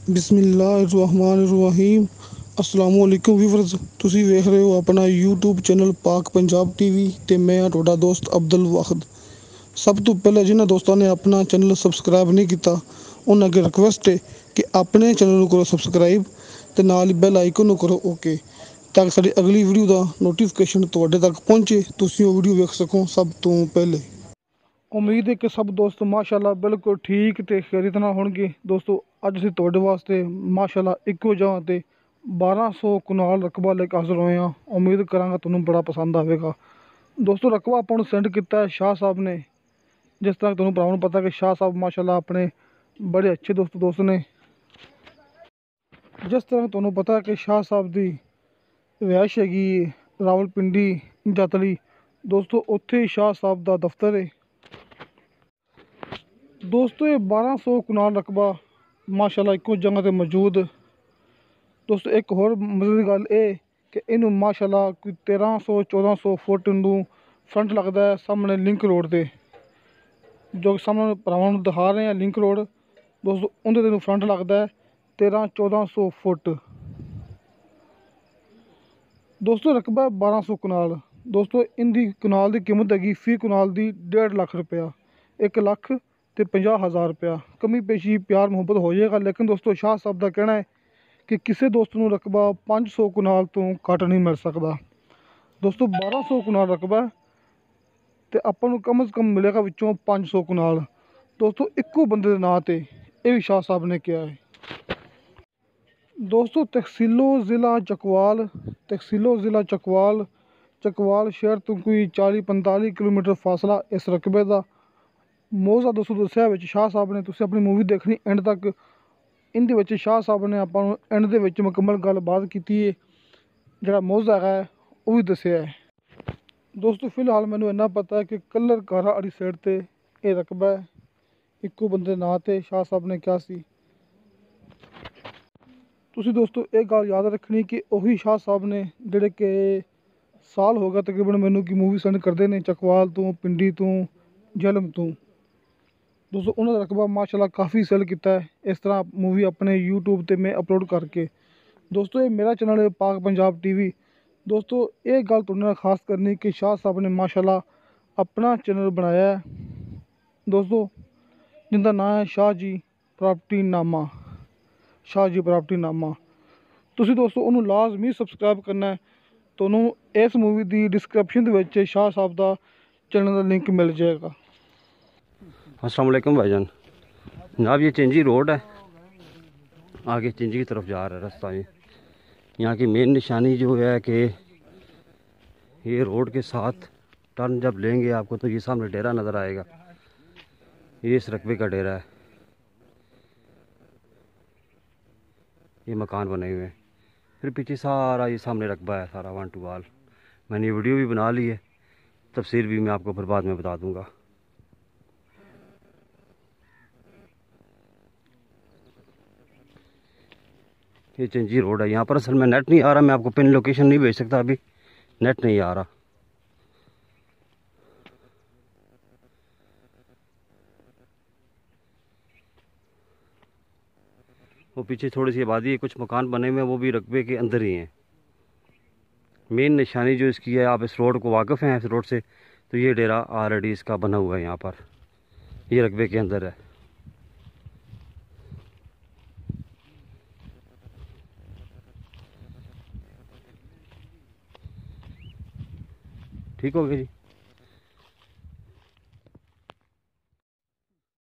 बिस्मिल्लाहिर्रहमानिर्रहीम अस्सलामु अलैकुम व्यूअर्स ਤੁਸੀਂ ਵੇਖ ਰਹੇ ਹੋ ਆਪਣਾ YouTube ਚੈਨਲ ਪਾਕ ਪੰਜਾਬ ਟੀਵੀ ਤੇ ਮੈਂ ਹਾਂ ਤੁਹਾਡਾ ਦੋਸਤ ਅਬਦੁਲ ਵਾਹਿਦ। ਸਭ ਤੋਂ ਪਹਿਲਾਂ ਜਿਨ੍ਹਾਂ ਦੋਸਤਾਂ ਨੇ ਆਪਣਾ ਚੈਨਲ ਸਬਸਕ੍ਰਾਈਬ ਨਹੀਂ ਕੀਤਾ ਉਹਨਾਂ ਅੱਗੇ ਰਿਕੁਐਸਟ ਹੈ ਕਿ ਆਪਣੇ ਚੈਨਲ ਨੂੰ ਕਰੋ ਸਬਸਕ੍ਰਾਈਬ ਤੇ ਨਾਲ ਹੀ ਬੈਲ ਆਈਕਨ ਨੂੰ ਕਰੋ ਓਕੇ, ਤਾਂ ਕਿ ਸਾਡੀ ਅਗਲੀ ਵੀਡੀਓ ਦਾ ਨੋਟੀਫਿਕੇਸ਼ਨ ਤੁਹਾਡੇ ਤੱਕ ਪਹੁੰਚੇ, ਤੁਸੀਂ ਉਹ ਵੀਡੀਓ ਵੇਖ ਸਕੋ ਸਭ ਤੋਂ ਪਹਿਲੇ। ਉਮੀਦ है कि सब दोस्त माशाल्लाह बिल्कुल ठीक ते खैरियत नाल होणगे। दोस्तों अज असीं तुहाडे वास्ते माशाल्लाह इक्को जगह ते 1200 कनाल रकबा लेके हाज़र होए हां। उम्मीद करांगा तुहानूं बड़ा पसंद आवेगा। दोस्तों रकबा आपां नूं सेंड कीता है शाह साहब ने। जिस तरह तुहानूं भरावां नूं पता कि शाह साहब माशाल्लाह अपने बड़े अच्छे दोस्त ने। जिस तरह तुहानूं पता है कि शाह साहब दी रिहाइश हैगी रावलपिंडी जातली। दोस्तों उत्थे ही शाह साहब दा दफ्तर है। दोस्तों ये 1200 कनाल रकबा माशाल्लाह इक्को जगह ते मौजूद। दोस्तों एक होर मजे दी गल ये कि इनू माशाल्लाह कोई 1300-1400 फुट इनू फ्रंट लगता है सामने लिंक रोड ते, जो सामने भरावां नूं दिखा रहे हैं लिंक रोड। दोस्तों उंदे ते फ्रंट लगता है 1300-1400 फुट। दोस्तों रकबा 1200 कनाल। दोस्तों इनकी कनाल की कीमत हैगी फी कनाल की 1.5 लाख रुपया, 1,50,000 रुपया। कमी पेशी प्यार मुहब्बत हो जाएगा, लेकिन दोस्तों शाह साहब का कहना है कि किसी दोस्त नूं रकबा 500 कनाल तो घट नहीं मिल सकता। दोस्तों 1200 कनाल रकबा तो आपां नूं कम से कम मिलेगा विचों 500 कनाल। दोस्तों इक्को बंदे दे नां ते ये भी शाह साहब ने किया है। दोस्तों तहसीलो ज़िला चकवाल, तहसीलो ज़िला चकवाल, चकवाल शहर तो कोई 40-45 किलोमीटर फासला इस रकबे का। मौजा दोस्तों दस्सिया विच शाह साहब ने, तुसीं अपनी मूवी देखनी एंड तक। इंदे विच शाह साहब ने आपां नूं एंड दे विच मुकम्मल गलबात कीती है, जिहड़ा मौजा है वो भी दस्सिया है। दोस्तों फिलहाल मैनूं इन्ना पता है कि कलर कारा आह्ली साइड ते ये रकबा है, इक्को बंदे दे नां ते शाह साहब ने कहा सी। तुसीं दोस्तों ये गल याद रखनी कि उही शाह साहब ने जिहड़े कि साल हो गया तकरीबन मैनूं कि मूवी सेंड करदे ने चकवाल तो, पिंडी तो, झेलम तो। दोस्तों उन्होंने रकबा माशाल्लाह काफ़ी सेल किया है इस तरह मूवी अपने यूट्यूब ते मैं अपलोड करके। दोस्तों ये मेरा चैनल है पाक पंजाब टीवी। दोस्तों ये गल तुहाडे नाल खास करनी कि शाह साहब ने माशाल्लाह अपना चैनल बनाया है दोस्तों, जिंदा नाम है शाह जी प्रॉपर्टी नामा, शाह जी प्रॉपर्टी नामा। तुसीं दोस्तों उन्होंने लाजमी सबसक्राइब करना है। तुहानूं इस मूवी की डिस्क्रिप्शन दे विच शाह साहब का चैनल का लिंक मिल जाएगा। अस्सलाम वालेकुम भाईजान। जनाब ये चिंजी रोड है, आगे चिंजी की तरफ जा रहा है रास्ता। ये यहाँ की मेन निशानी जो है कि ये रोड के साथ टर्न जब लेंगे आपको तो ये सामने डेरा नज़र आएगा। ये इस रकबे का डेरा है, ये मकान बने हुए हैं। फिर पीछे सारा ये सामने रकबा है सारा वन टू वाल। मैंने वीडियो भी बना ली है, तफसीर भी मैं आपको फिर बाद में बता दूँगा। ये चिंजी रोड है। यहाँ पर असल में नेट नहीं आ रहा, मैं आपको पिन लोकेशन नहीं भेज सकता, अभी नेट नहीं आ रहा। वो पीछे थोड़ी सी आबादी है, कुछ मकान बने हुए हैं, वो भी रकबे के अंदर ही हैं। मेन निशानी जो इसकी है, आप इस रोड को वाकिफ़ हैं इस रोड से, तो ये डेरा ऑलरेडी इसका बना हुआ है यहाँ पर, ये रकबे के अंदर है। ठीक हो गया जी।